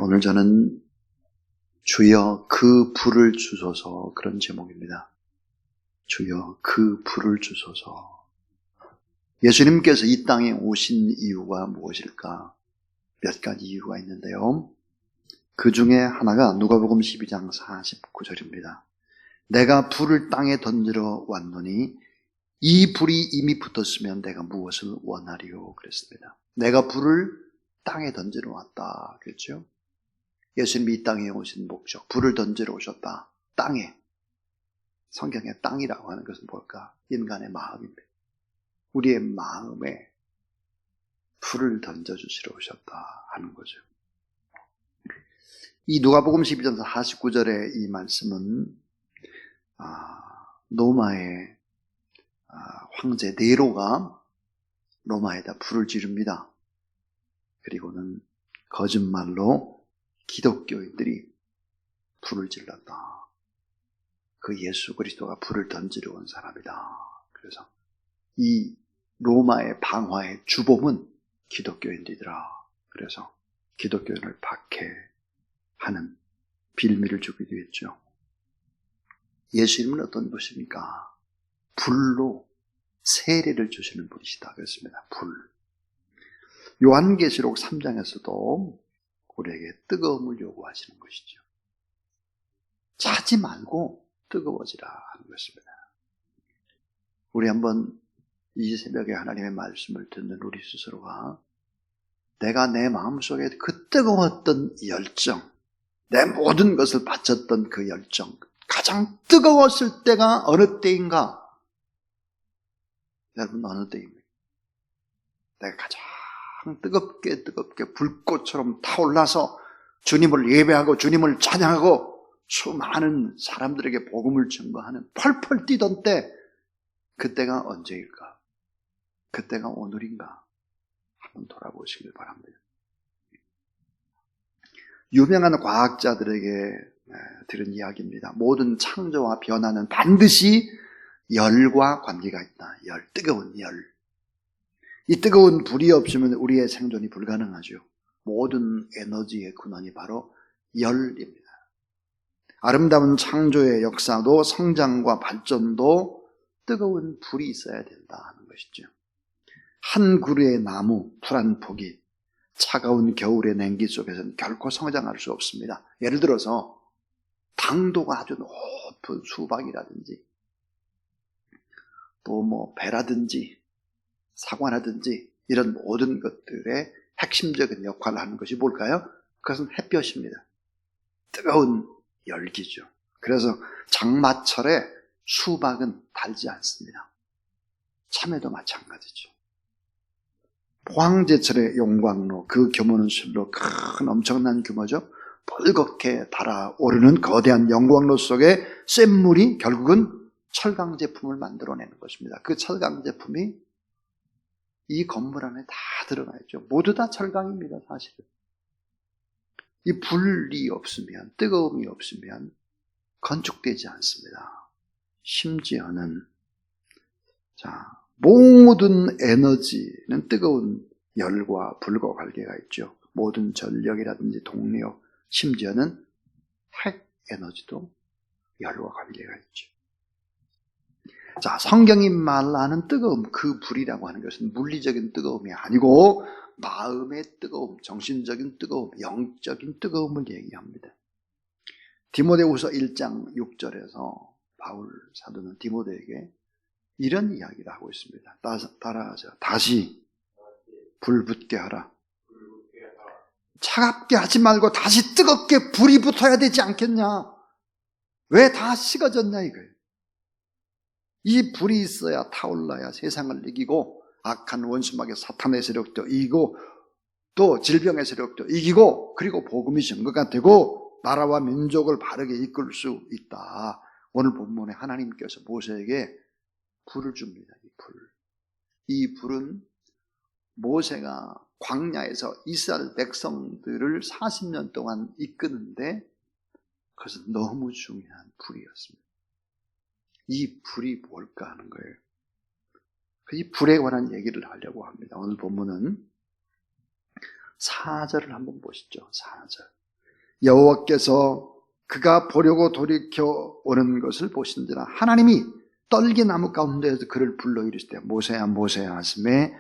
오늘 저는 주여 그 불을 주소서, 그런 제목입니다. 주여 그 불을 주소서. 예수님께서 이 땅에 오신 이유가 무엇일까? 몇 가지 이유가 있는데요. 그 중에 하나가 누가복음 12장 49절입니다. 내가 불을 땅에 던지러 왔노니 이 불이 이미 붙었으면 내가 무엇을 원하리요? 그랬습니다. 내가 불을 땅에 던지러 왔다 그랬죠. 예수님이 이 땅에 오신 목적, 불을 던지러 오셨다. 땅에. 성경에 땅이라고 하는 것은 뭘까? 인간의 마음입니다. 우리의 마음에 불을 던져주시러 오셨다 하는 거죠. 이 누가복음 12장 49절의 이 말씀은 로마의 황제 네로가 로마에다 불을 지릅니다. 그리고는 거짓말로 기독교인들이 불을 질렀다. 그 예수 그리스도가 불을 던지러 온 사람이다. 그래서 이 로마의 방화의 주범은 기독교인들이더라. 그래서 기독교인을 박해하는 빌미를 주기도 했죠. 예수님은 어떤 분이십니까? 불로 세례를 주시는 분이시다 그랬습니다. 불. 요한계시록 3장에서도 우리에게 뜨거움을 요구하시는 것이죠. 자지 말고 뜨거워지라 하는 것입니다. 우리 한번 이 새벽에 하나님의 말씀을 듣는 우리 스스로가 내가 내 마음속에 그 뜨거웠던 열정, 내 모든 것을 바쳤던 그 열정, 가장 뜨거웠을 때가 어느 때인가? 여러분 어느 때입니까? 내가 가장 뜨겁게 불꽃처럼 타올라서 주님을 예배하고 주님을 찬양하고 수많은 사람들에게 복음을 증거하는 펄펄 뛰던 때, 그때가 언제일까? 그때가 오늘인가? 한번 돌아보시길 바랍니다. 유명한 과학자들에게 들은 이야기입니다. 모든 창조와 변화는 반드시 열과 관계가 있다. 열, 뜨거운 열. 이 뜨거운 불이 없으면 우리의 생존이 불가능하죠. 모든 에너지의 근원이 바로 열입니다. 아름다운 창조의 역사도 성장과 발전도 뜨거운 불이 있어야 된다 하는 것이죠. 한 그루의 나무, 풀 한 폭이 차가운 겨울의 냉기 속에서는 결코 성장할 수 없습니다. 예를 들어서 당도가 아주 높은 수박이라든지 또 배라든지 사과라든지 이런 모든 것들의 핵심적인 역할을 하는 것이 뭘까요? 그것은 햇볕입니다. 뜨거운 열기죠. 그래서 장마철에 수박은 달지 않습니다. 참외도 마찬가지죠. 포항제철의 용광로, 그 규모는 실로 큰 엄청난 규모죠. 뻘겋게 달아오르는 거대한 용광로 속에 센 물이 결국은 철강 제품을 만들어내는 것입니다. 그 철강 제품이 이 건물 안에 다 들어가 있죠. 모두 다 철강입니다, 사실은. 이 불이 없으면, 뜨거움이 없으면 건축되지 않습니다. 심지어는 모든 에너지는 뜨거운 열과 불과 관계가 있죠. 모든 전력이라든지 동력, 심지어는 핵 에너지도 열과 관계가 있죠. 성경이 말하는 뜨거움, 그 불이라고 하는 것은 물리적인 뜨거움이 아니고 마음의 뜨거움, 정신적인 뜨거움, 영적인 뜨거움을 얘기합니다. 디모데후서 1장 6절에서 바울 사도는 디모데에게 이런 이야기를 하고 있습니다. 따라하죠. 다시 불 붙게 하라. 차갑게 하지 말고 다시 뜨겁게 불이 붙어야 되지 않겠냐? 왜 다 식어졌냐 이거예요. 이 불이 있어야 타올라야 세상을 이기고 악한 원수마귀 사탄의 세력도 이기고 또 질병의 세력도 이기고 그리고 복음이 증거가 되고 나라와 민족을 바르게 이끌 수 있다. 오늘 본문에 하나님께서 모세에게 불을 줍니다. 이 불은 모세가 광야에서 이스라엘 백성들을 40년 동안 이끄는데 그것은 너무 중요한 불이었습니다. 이 불이 뭘까 하는 거예요. 이 불에 관한 얘기를 하려고 합니다. 오늘 본문은 4절을 한번 보시죠. 4절. 여호와께서 그가 보려고 돌이켜 오는 것을 보신지라 하나님이 떨기나무 가운데에서 그를 불러 이르시되 모세야 모세야 하시매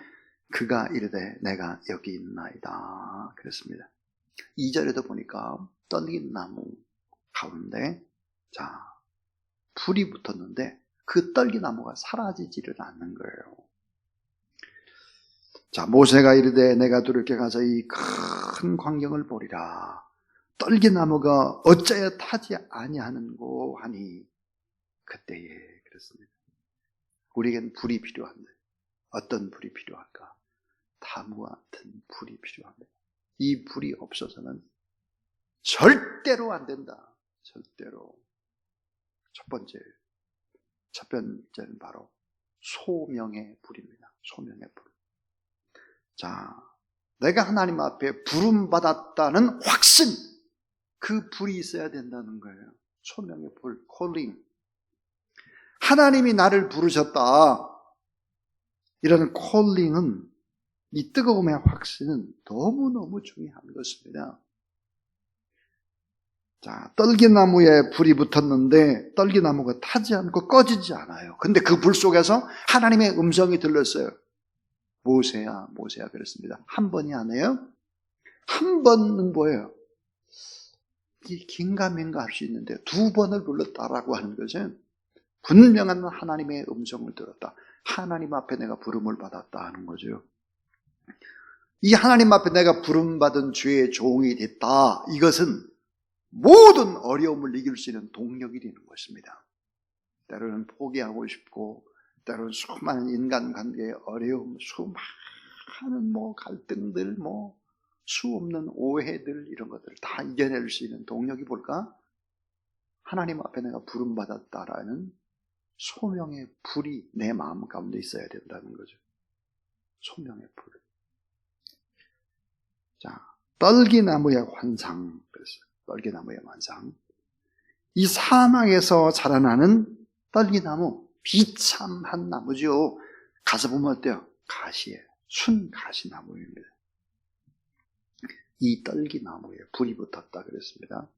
그가 이르되 내가 여기 있나이다. 그랬습니다. 2절에도 보니까 떨기나무 가운데 불이 붙었는데 그 떨기나무가 사라지지를 않는 거예요. 모세가 이르되 내가 돌이켜 가서 이 큰 광경을 보리라. 떨기나무가 어찌하여 타지 아니하는고 하니 그때에 그랬습니다. 우리에겐 불이 필요한데 어떤 불이 필요할까? 나무와 같은 불이 필요합니다. 이 불이 없어서는 절대로 안 된다. 절대로. 첫 번째는 바로 소명의 불입니다. 소명의 불. 내가 하나님 앞에 부름받았다는 확신, 그 불이 있어야 된다는 거예요. 소명의 불, 콜링. 하나님이 나를 부르셨다. 이런 콜링은, 이 뜨거움의 확신은 너무너무 중요한 것입니다. 떨기나무에 불이 붙었는데 떨기나무가 타지 않고 꺼지지 않아요. 근데 그 불 속에서 하나님의 음성이 들렸어요. 모세야 모세야 그랬습니다. 한 번이 아니에요. 한 번은 뭐예요? 이게 긴가민가 할 수 있는데 두 번을 불렀다라고 하는 것은 분명한 하나님의 음성을 들었다. 하나님 앞에 내가 부름을 받았다 하는 거죠. 이 하나님 앞에 내가 부름받은 주의 종이 됐다. 이것은 모든 어려움을 이길 수 있는 동력이 되는 것입니다. 때로는 포기하고 싶고, 때로는 수많은 인간관계의 어려움, 수많은 갈등들, 수 없는 오해들, 이런 것들을 다 이겨낼 수 있는 동력이 뭘까? 하나님 앞에 내가 부름받았다라는 소명의 불이 내 마음 가운데 있어야 된다는 거죠. 소명의 불. 떨기나무의 환상. 그랬어요. 떨기나무의 환상. 이 사막에서 자라나는 떨기나무, 비참한 나무죠. 가서 보면 어때요? 가시예요. 순가시나무입니다. 이 떨기나무에 불이 붙었다 그랬습니다.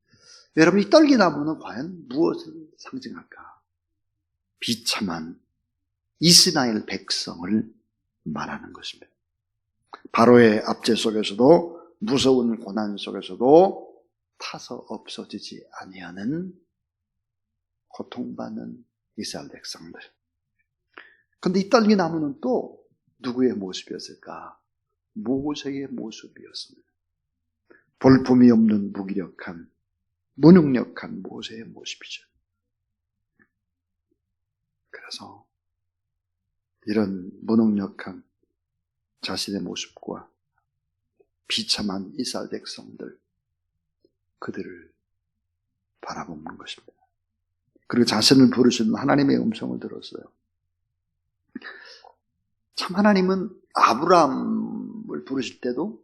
여러분, 이 떨기나무는 과연 무엇을 상징할까? 비참한 이스라엘 백성을 말하는 것입니다. 바로의 압제 속에서도, 무서운 고난 속에서도 타서 없어지지 아니하는 고통받는 이스라엘 백성들. 그런데 이 떨기나무는 또 누구의 모습이었을까? 모세의 모습이었습니다. 볼품이 없는 무기력한, 무능력한 모세의 모습이죠. 그래서 이런 무능력한 자신의 모습과 비참한 이스라엘 백성들, 그들을 바라보는 것입니다. 그리고 자신을 부르시는 하나님의 음성을 들었어요. 참 하나님은 아브라함을 부르실 때도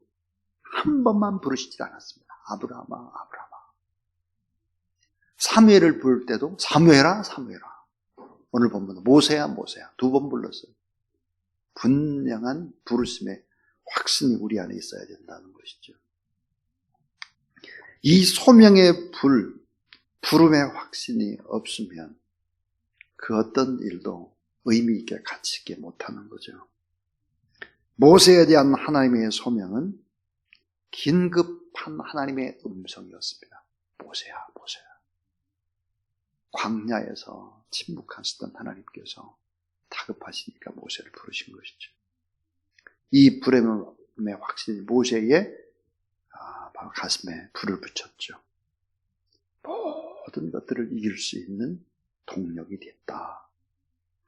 한 번만 부르시지 않았습니다. 아브라함아, 아브라함아. 사무엘을 부를 때도 사무엘아, 사무엘아. 오늘 본문은 모세야, 모세야. 두 번 불렀어요. 분명한 부르심의 확신이 우리 안에 있어야 된다는 것이죠. 이 소명의 불, 부름의 확신이 없으면 그 어떤 일도 의미 있게 가치 있게 못하는 거죠. 모세에 대한 하나님의 소명은 긴급한 하나님의 음성이었습니다. 모세야, 모세야. 광야에서 침묵하시던 하나님께서 다급하시니까 모세를 부르신 것이죠. 이 부름의 확신이 모세의 바로 가슴에 불을 붙였죠. 모든 것들을 이길 수 있는 동력이 됐다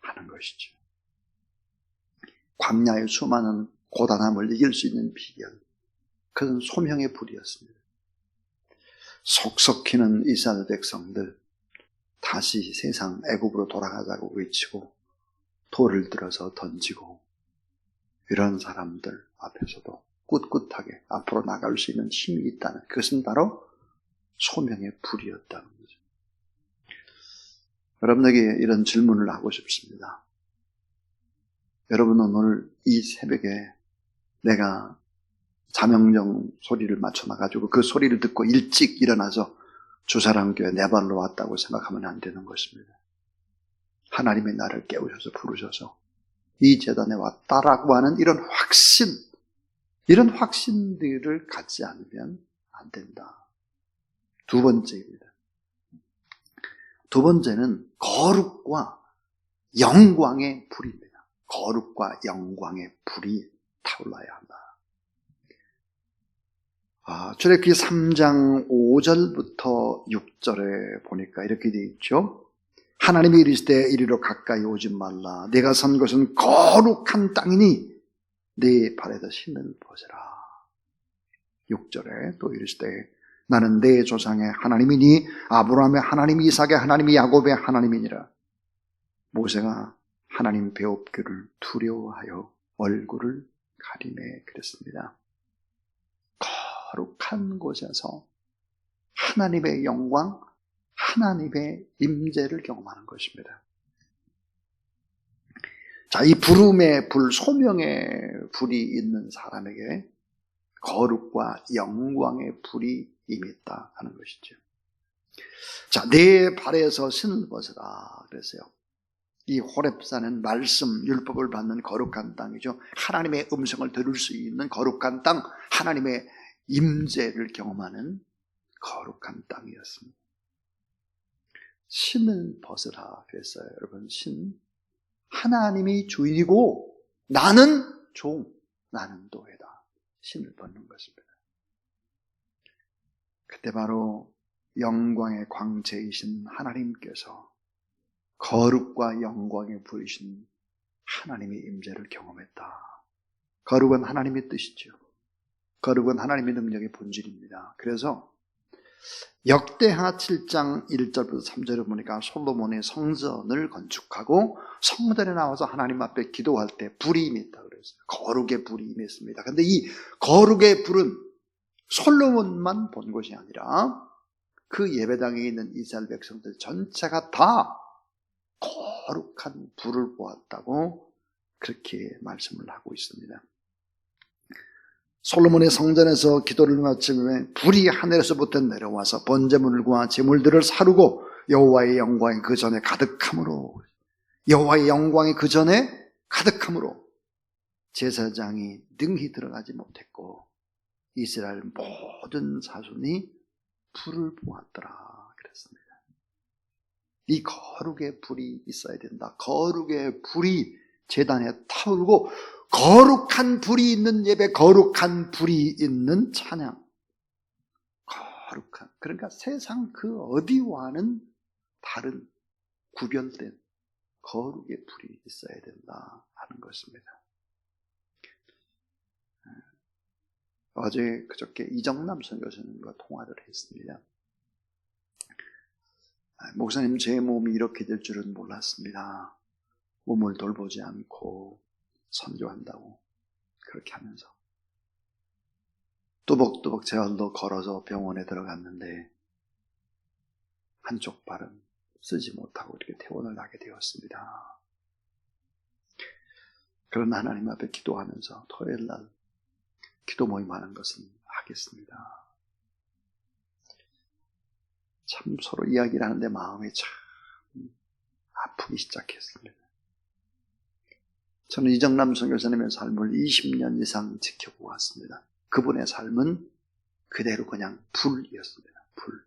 하는 것이죠. 광야의 수많은 고단함을 이길 수 있는 비결, 그건 소명의 불이었습니다. 속썩히는 이스라엘 백성들, 다시 세상 애굽으로 돌아가자고 외치고 돌을 들어서 던지고, 이런 사람들 앞에서도 꿋꿋하게 앞으로 나갈 수 있는 힘이 있다는, 그것은 바로 소명의 불이었다는 거죠. 여러분에게 이런 질문을 하고 싶습니다. 여러분은 오늘 이 새벽에 내가 자명정 소리를 맞춰놔가지고 그 소리를 듣고 일찍 일어나서 주사랑교회 내 발로 왔다고 생각하면 안 되는 것입니다. 하나님의 나를 깨우셔서 부르셔서 이 재단에 왔다라고 하는 이런 확신들을 갖지 않으면 안 된다. 두 번째입니다. 두 번째는 거룩과 영광의 불입니다. 거룩과 영광의 불이 타올라야 한다. 출애굽기 3장 5절부터 6절에 보니까 이렇게 되어 있죠. 하나님이 이르시되 이리로 가까이 오지 말라. 내가 선 곳은 거룩한 땅이니 네 발에서 신을 벗으라. 6절에 또 이르시되 나는 내 조상의 하나님이니 아브라함의 하나님, 이삭의 하나님이 야곱의 하나님이니라. 모세가 하나님 배웁기를 두려워하여 얼굴을 가리매 그랬습니다. 거룩한 곳에서 하나님의 영광, 하나님의 임재를 경험하는 것입니다. 자, 이 부름의 불, 소명의 불이 있는 사람에게 거룩과 영광의 불이 임이 있다 하는 것이죠. 자, 내 발에서 신을 벗으라 그랬어요. 이 호렙산은 말씀, 율법을 받는 거룩한 땅이죠. 하나님의 음성을 들을 수 있는 거룩한 땅, 하나님의 임재를 경험하는 거룩한 땅이었습니다. 신을 벗으라 그랬어요. 여러분, 신, 하나님이 주인이고 나는 종, 나는 노예다. 신을 벗는 것입니다. 그때 바로 영광의 광채이신 하나님께서 거룩과 영광에 부이신 하나님의 임재를 경험했다. 거룩은 하나님의 뜻이죠. 거룩은 하나님의 능력의 본질입니다. 그래서 역대하 7장 1절부터 3절을 보니까 솔로몬의 성전을 건축하고 성전에 나와서 하나님 앞에 기도할 때 불이 임했다 그랬어요. 거룩의 불이 임했습니다. 그런데 이 거룩의 불은 솔로몬만 본 것이 아니라 그 예배당에 있는 이스라엘 백성들 전체가 다 거룩한 불을 보았다고 그렇게 말씀을 하고 있습니다. 솔로몬의 성전에서 기도를 마치면 불이 하늘에서부터 내려와서 번제물과 제물들을 사르고 여호와의 영광이 그 전에 가득함으로 제사장이 능히 들어가지 못했고 이스라엘 모든 자손이 불을 보았더라 그랬습니다. 이 거룩의 불이 있어야 된다. 거룩의 불이 제단에 타오르고 거룩한 불이 있는 예배, 거룩한 불이 있는 찬양. 거룩한, 그러니까 세상 그 어디와는 다른 구별된 거룩의 불이 있어야 된다 하는 것입니다. 어제 그저께 이정남 선교사님과 통화를 했습니다. 목사님, 제 몸이 이렇게 될 줄은 몰랐습니다. 몸을 돌보지 않고 선교한다고 그렇게 하면서 뚜벅뚜벅 제발로 걸어서 병원에 들어갔는데 한쪽 발은 쓰지 못하고 이렇게 퇴원을 하게 되었습니다. 그러나 하나님 앞에 기도하면서 토요일 날 기도 모임하는 것은 하겠습니다. 참 서로 이야기를 하는데 마음이 참 아프기 시작했습니다. 저는 이정남 선교사님의 삶을 20년 이상 지켜보고 왔습니다. 그분의 삶은 그대로 그냥 불이었습니다. 불.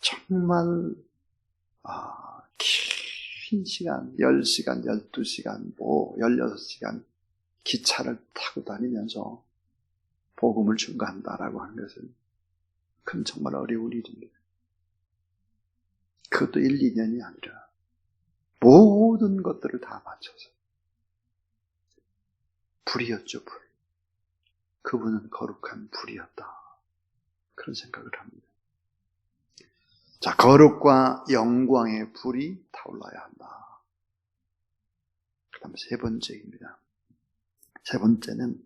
정말 긴 시간, 10시간, 12시간, 16시간 기차를 타고 다니면서 복음을 증거한다라고 하는 것은 그건 정말 어려운 일입니다. 그것도 1, 2년이 아니라 모든 것들을 다 맞춰서 불이었죠, 불. 그분은 거룩한 불이었다. 그런 생각을 합니다. 자, 거룩과 영광의 불이 타올라야 한다. 그 다음에 세 번째입니다. 세 번째는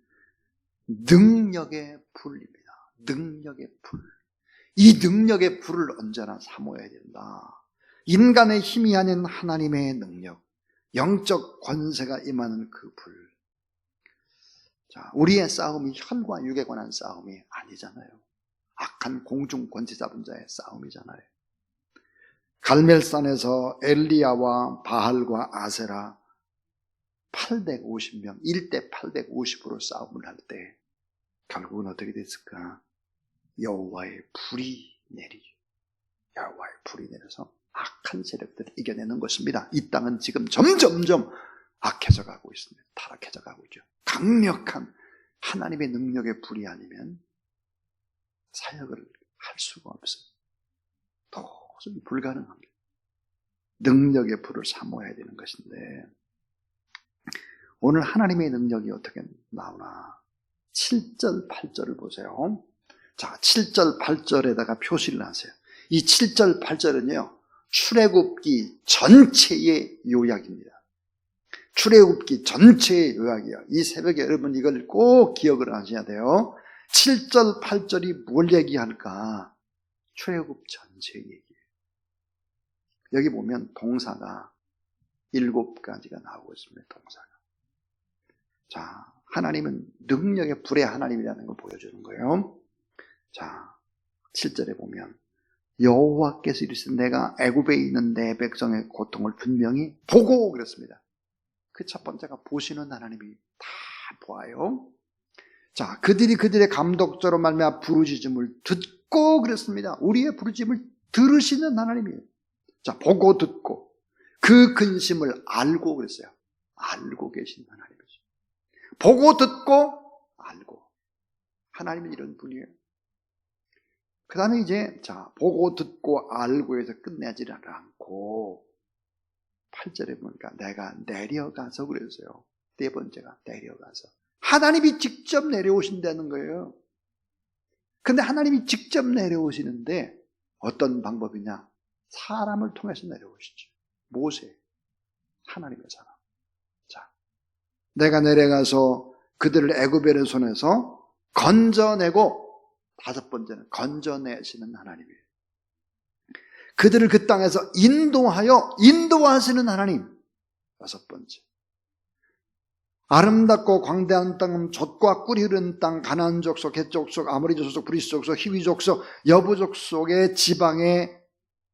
능력의 불입니다. 능력의 불. 이 능력의 불을 언제나 사모해야 된다. 인간의 힘이 아닌 하나님의 능력, 영적 권세가 임하는 그 불. 자, 우리의 싸움이 혈과 육에 관한 싸움이 아니잖아요. 악한 공중 권세자분자의 싸움이잖아요. 갈멜산에서 엘리야와 바알과 아세라 850명, 1대 850으로 싸움을 할 때 결국은 어떻게 됐을까? 여호와의 불이 내리죠. 여호와의 불이 내려서 악한 세력들을 이겨내는 것입니다. 이 땅은 지금 점점점 악해져 가고 있습니다. 타락해져 가고 있죠. 강력한 하나님의 능력의 불이 아니면 사역을 할 수가 없어요. 도저히 불가능합니다. 능력의 불을 사모해야 되는 것인데 오늘 하나님의 능력이 어떻게 나오나 7절, 8절을 보세요. 자, 7절, 8절에다가 표시를 하세요. 이 7절, 8절은요 출애굽기 전체의 요약입니다. 출애굽기 전체의 요약이에요. 이 새벽에 여러분 이걸 꼭 기억을 하셔야 돼요. 7절, 8절이 뭘 얘기할까? 출애굽 전체 얘기예요. 여기 보면 동사가 7가지가 나오고 있습니다. 동사가. 자, 하나님은 능력의 불의 하나님이라는 걸 보여주는 거예요. 자, 7절에 보면 여호와께서 이르시되 내가 애굽에 있는 내 백성의 고통을 분명히 보고 그랬습니다. 그 첫 번째가 보시는 하나님이 다 보아요. 자, 그들의 감독자로 말미암아 부르짖음을 듣고 그랬습니다. 우리의 부르짖음을 들으시는 하나님이에요. 자, 보고 듣고 그 근심을 알고 그랬어요. 알고 계신 하나님이죠. 보고 듣고 알고. 하나님은 이런 분이에요. 그 다음에 이제 자, 보고 듣고 알고 해서 끝내지를 않고 8절에 보니까 내가 내려가서 그랬어요. 네 번째가 내려가서. 하나님이 직접 내려오신다는 거예요. 근데 하나님이 직접 내려오시는데 어떤 방법이냐? 사람을 통해서 내려오시죠. 모세, 하나님의 사람. 자, 내가 내려가서 그들을 애굽의 손에서 건져내고 다섯 번째는 건져내시는 하나님이에요. 그들을 그 땅에서 인도하시는 하나님. 여섯 번째. 아름답고 광대한 땅은 젖과 꿀이 흐르는 땅, 가나안 족속, 헷 족속, 아모리 족속, 브리스 족속, 히위 족속, 여부 족속의 지방에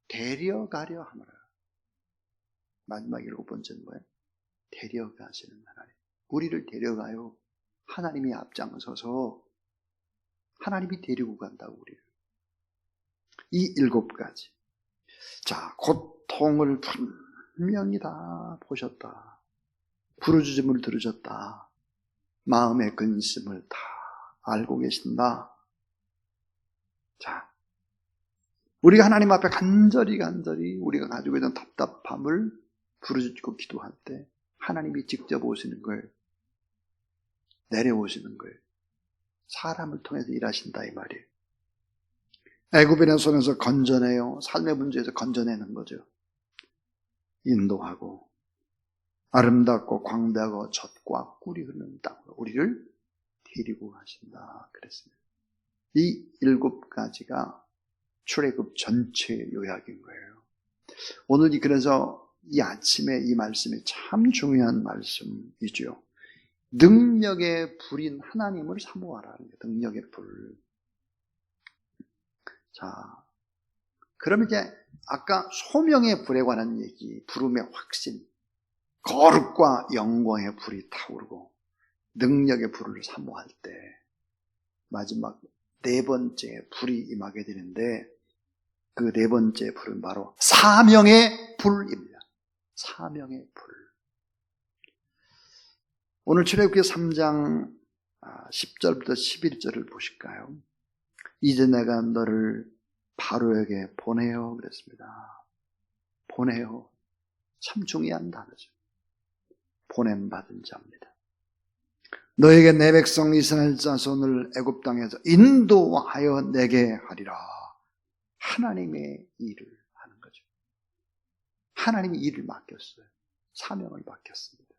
데려가려 하노라. 마지막 7번째는 뭐예요? 데려가시는 하나님. 우리를 데려가요. 하나님이 앞장서서 하나님이 데리고 간다고 우리를. 이 7가지. 자, 고통을 분명히 다 보셨다. 부르짖음을 들으셨다. 마음의 근심을 다 알고 계신다. 자, 우리가 하나님 앞에 간절히 우리가 가지고 있는 답답함을 부르짖고 기도할 때 하나님이 직접 오시는 거예요. 내려오시는 거예요. 사람을 통해서 일하신다 이 말이에요. 애굽인의 손에서 건져내요. 삶의 문제에서 건져내는 거죠. 인도하고 아름답고 광대하고 젖과 꿀이 흐르는 땅으로 우리를 데리고 가신다 그랬습니다. 이 7가지가 출애굽 전체 요약인 거예요. 오늘이 그래서 이 아침에 이 말씀이 참 중요한 말씀이죠. 능력의 불인 하나님을 사모하라는 거예요. 능력의 불. 자, 그럼 이제 아까 소명의 불에 관한 얘기, 부름의 확신, 거룩과 영광의 불이 타오르고 능력의 불을 사모할 때 마지막 4번째 불이 임하게 되는데 그 4번째 불은 바로 사명의 불입니다. 사명의 불. 오늘 출애굽기 3장 10절부터 11절을 보실까요? 이제 내가 너를 바로에게 보내요 그랬습니다. 보내요. 참 중요한 단어죠. 보냄받은 자입니다. 너에게 내 백성 이스라엘 자손을 애굽 땅에서 인도하여 내게 하리라. 하나님의 일을 하는 거죠. 하나님이 일을 맡겼어요. 사명을 맡겼습니다.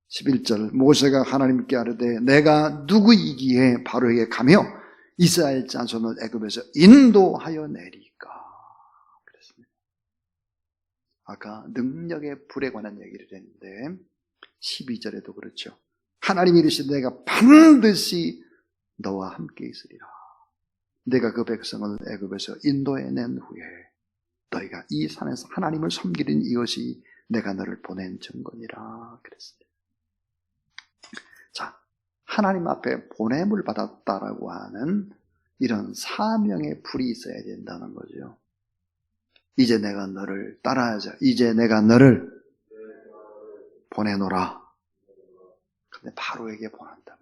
11절 모세가 하나님께 아뢰되 내가 누구이기에 바로에게 가며 이스라엘 자손을 애굽에서 인도하여 내리까 그랬습니다. 아까 능력의 불에 관한 얘기를 했는데 12절에도 그렇죠. 하나님이 이르시되 내가 반드시 너와 함께 있으리라. 내가 그 백성을 애굽에서 인도해낸 후에 너희가 이 산에서 하나님을 섬기는 이것이 내가 너를 보낸 증거니라 그랬습니다. 자, 하나님 앞에 보냄을 받았다라고 하는 이런 사명의 불이 있어야 된다는 거죠. 이제 내가 너를 따라하자. 이제 내가 너를 보내노라. 근데 바로에게 보낸다.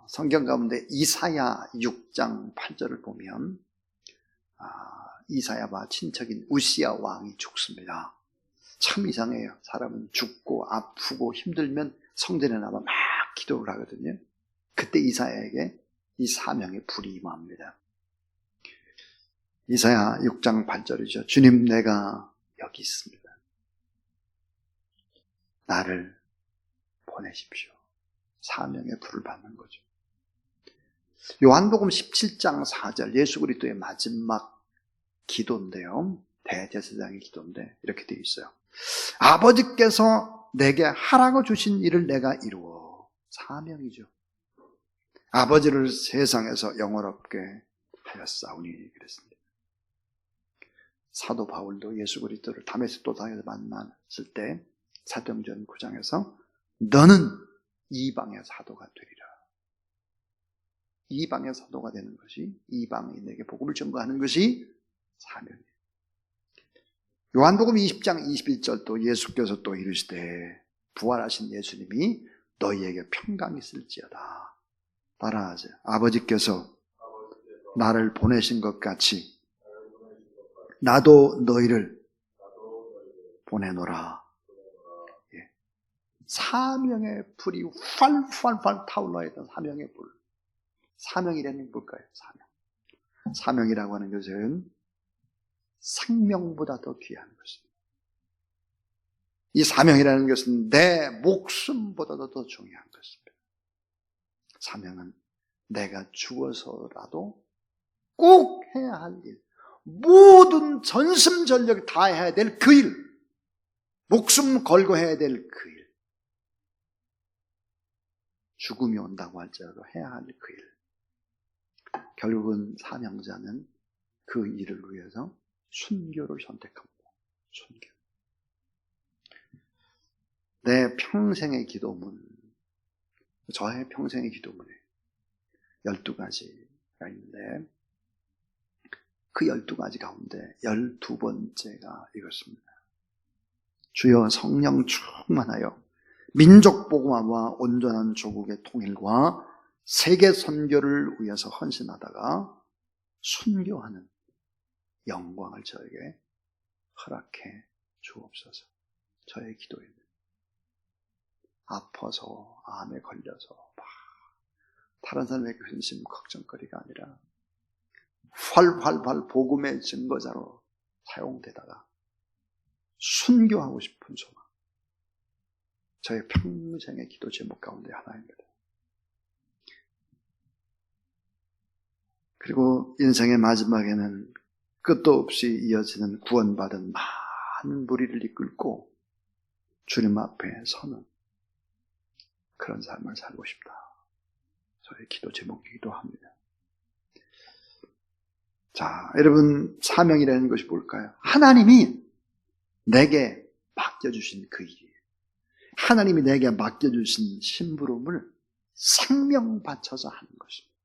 성경 가운데 이사야 6장 8절을 보면 이사야와 친척인 우시야 왕이 죽습니다. 참 이상해요. 사람은 죽고 아프고 힘들면 성전에 나와 막 기도를 하거든요. 그때 이사야에게 이 사명의 불이 임합니다. 이사야 6장 8절이죠. 주님, 내가 여기 있습니다. 나를 보내십시오. 사명의 불을 받는 거죠. 요한복음 17장 4절, 예수 그리스도의 마지막 기도인데요. 대제사장의 기도인데 이렇게 되어 있어요. 아버지께서 내게 하라고 주신 일을 내가 이루어. 사명이죠. 아버지를 세상에서 영원롭게 하였사오니 그랬습니다. 사도 바울도 예수 그리스도를 다메섹 도상에서 만났을 때 사도행전 9장에서 너는 이방의 사도가 되리라. 이방의 사도가 되는 것이, 이방인에게 복음을 전거하는 것이 사명이에요. 요한복음 20장 21절도 예수께서 또 이르시되 부활하신 예수님이 너희에게 평강이 있을지어다. 따라하세요. 아버지께서 나를 보내신 것 같이 나도 너희를 보내노라. 예. 사명의 불이 활활활 타올라야 했던 사명의 불. 사명이라는 게 뭘까요? 사명이라고 하는 것은 생명보다 더 귀한 것입니다. 이 사명이라는 것은 내 목숨보다도 더 중요한 것입니다. 사명은 내가 죽어서라도 꼭 해야 할 일, 모든 전심전력 다 해야 될 그 일, 목숨 걸고 해야 될 그 일, 죽음이 온다고 할지라도 해야 할 그 일. 결국은 사명자는 그 일을 위해서 순교를 선택합니다. 순교. 내 평생의 기도문, 저의 평생의 기도문에 12가지가 있는데 그 12가지 가운데 12번째가 이것입니다. 주여 성령 충만하여 민족 복음화와 온전한 조국의 통일과 세계 선교를 위해서 헌신하다가 순교하는 영광을 저에게 허락해 주옵소서. 저의 기도입니다. 아파서 암에 걸려서 다른 사람의 근심 걱정거리가 아니라 활활활 복음의 증거자로 사용되다가 순교하고 싶은 소망, 저의 평생의 기도 제목 가운데 하나입니다. 그리고 인생의 마지막에는 끝도 없이 이어지는 구원받은 많은 무리를 이끌고 주님 앞에 서는 그런 삶을 살고 싶다. 저의 기도 제목이기도 합니다. 자, 여러분, 사명이라는 것이 뭘까요? 하나님이 내게 맡겨주신 그 일이에요. 하나님이 내게 맡겨주신 심부름을 생명 바쳐서 하는 것입니다.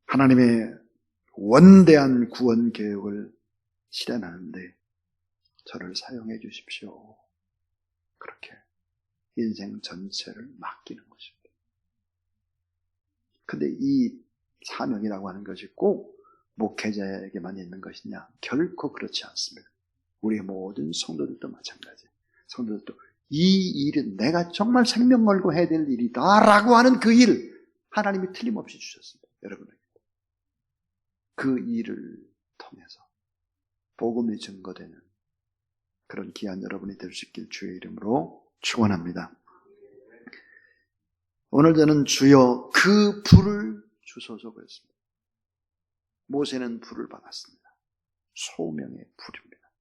하나님의 원대한 구원 계획을 실현하는데 저를 사용해 주십시오. 그렇게 인생 전체를 맡기는 것입니다. 근데 이 사명이라고 하는 것이 꼭 목회자에게만 있는 것이냐? 결코 그렇지 않습니다. 우리 모든 성도들도 마찬가지. 성도들도 이 일은 내가 정말 생명 걸고 해야 될 일이다 라고 하는 그 일, 하나님이 틀림없이 주셨습니다. 여러분에게. 그 일을 통해서 복음이 증거되는 그런 귀한 여러분이 될 수 있길 주의 이름으로 축원합니다. 오늘 저는 주여 그 불을 주소서 그랬습니다. 모세는 불을 받았습니다. 소명의 불입니다.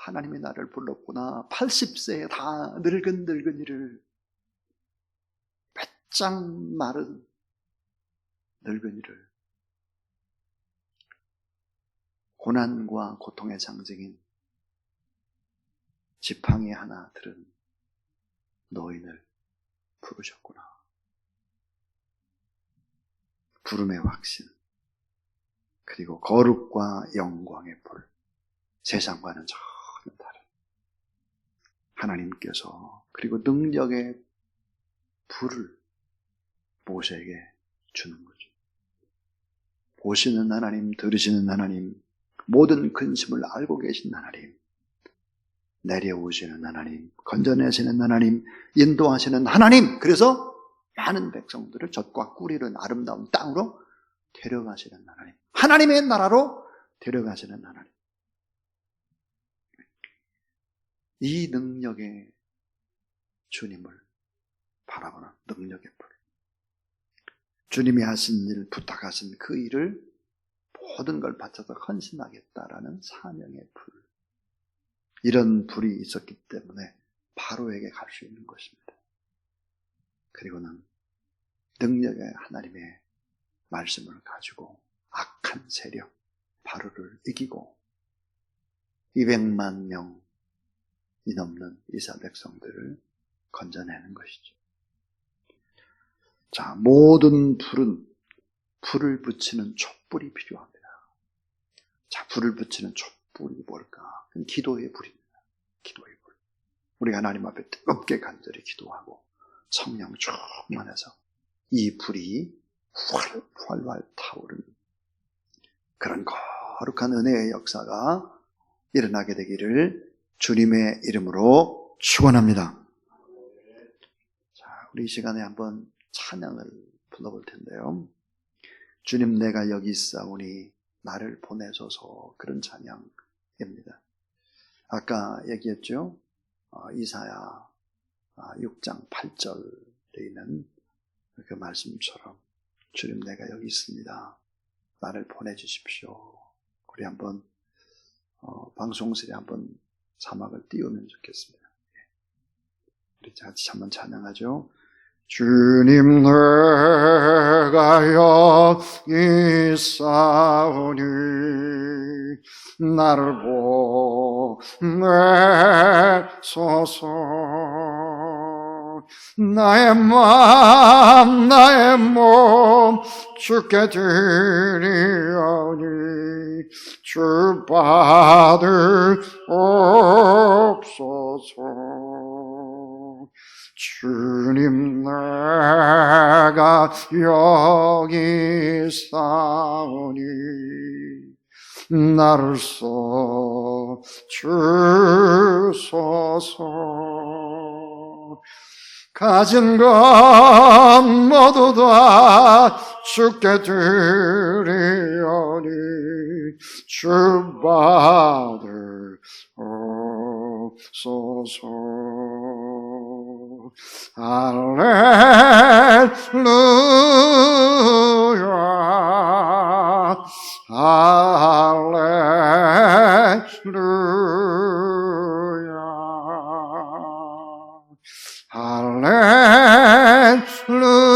하나님이 나를 불렀구나. 80세에 다 늙은 늙은이를, 빼짝 마른 늙은이를, 고난과 고통의 상징인 지팡이 하나 들은 노인을 부르셨구나. 부름의 확신, 그리고 거룩과 영광의 불, 세상과는 전혀 다른 하나님께서, 그리고 능력의 불을 모세에게 주는 거죠. 보시는 하나님, 들으시는 하나님, 모든 근심을 알고 계신 하나님, 내려오시는 하나님, 건져내시는 하나님, 인도하시는 하나님. 그래서 많은 백성들을 젖과 꿀이른 아름다운 땅으로 데려가시는 하나님, 하나님의 나라로 데려가시는 하나님. 이 능력의 주님을 바라보는 능력의 불, 주님이 하신 일, 부탁하신 그 일을 모든 걸 바쳐서 헌신하겠다라는 사명의 불, 이런 불이 있었기 때문에 바로에게 갈 수 있는 것입니다. 그리고는 능력의 하나님의 말씀을 가지고 악한 세력 바로를 이기고 200만 명이 넘는 이스라엘 백성들을 건져내는 것이죠. 자, 모든 불은 불을 붙이는 촛불이 필요합니다. 자, 불을 붙이는 촛불이 뭘까? 기도의 불입니다. 기도의 불. 우리가 하나님 앞에 뜨겁게 간절히 기도하고 성령 충만해서 이 불이 활활 타오르는 그런 거룩한 은혜의 역사가 일어나게 되기를 주님의 이름으로 축원합니다. 자, 우리 이 시간에 한번 찬양을 불러볼 텐데요. 주님, 내가 여기 있사오니 나를 보내소서, 그런 찬양입니다. 아까 얘기했죠. 이사야 6장 8절에 있는 그 말씀처럼 주님, 내가 여기 있습니다. 나를 보내주십시오. 우리 한번 방송실에 한번 자막을 띄우면 좋겠습니다. 우리 같이 한번 찬양하죠. 주님, 내가 여기 있사오니 나를 보내소서. 나의 마음 나의 몸 주께 드리오니 주 받으옵소서. 주님, 내가 여기 있사오니 나를 써주소서. 가진 것 모두 다 주께 드리오니 주 받으옵소서. 할렐루야, 할렐루야, 할렐루야, 할렐루야.